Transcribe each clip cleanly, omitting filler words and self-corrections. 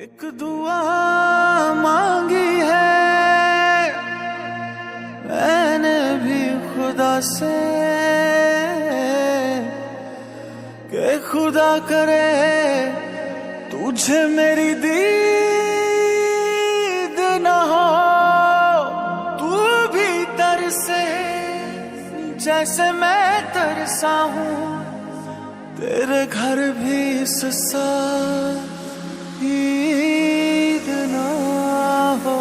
एक दुआ मांगी है मैंने भी खुदा से कि खुदा करे तुझे मेरी दीद न हो, तू भी तरसे जैसे मैं तरसा हूँ, तेरे घर भी ससा ईद ना हो।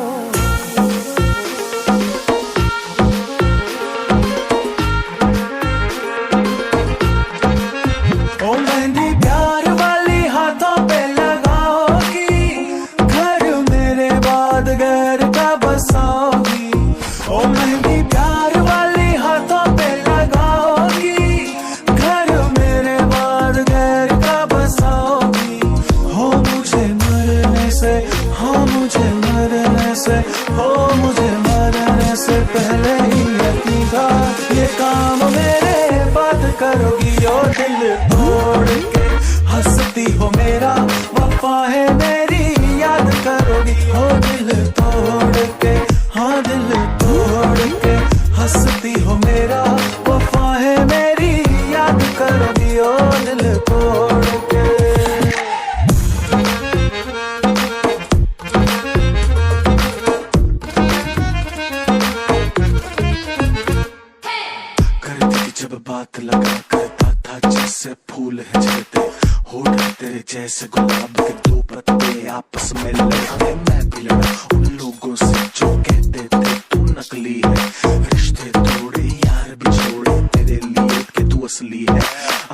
ओ मेहंदी प्यार वाली हाथों पे लगाओगी, घर मेरे बाद गैर का बसाओगी। ओ मेहंदी प्यार वाली हाथों पे लगाओगी, घर मेरे बाद गैर का बसाओगी। हो मुझे मरने से, हो मुझे मरने से, हो मुझे मरने से पहले ही यकीन था ये काम मेरे बात करोगी। ओ दिल तोड़ के हंसती हो मेरा वफा है मेरी याद करोगी। ओ दिल तोड़ के, हाँ दिल तोड़ के हंसती हो मेरा वफा है मेरी याद करोगी। ओ दिल तोड़ के जब बात लगा करता था जैसे फूल है झड़ते, होठ तेरे जैसे गुलाब के दो पत्ते आपस में लड़ते। मैं भी लड़ा उन लोगों से जो कहते थे तू नकली है, रिश्ते तोड़े यार भी छोड़े तेरे लिए कि तू असली है।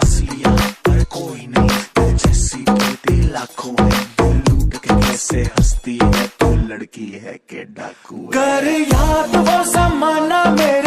असली यहाँ पर कोई नहीं, तेरे जैसी बेटी लाखों है, दिल लूट के कैसे हंसती है तू लड़की है के डाकू। कर याद वो ज़माना मेरे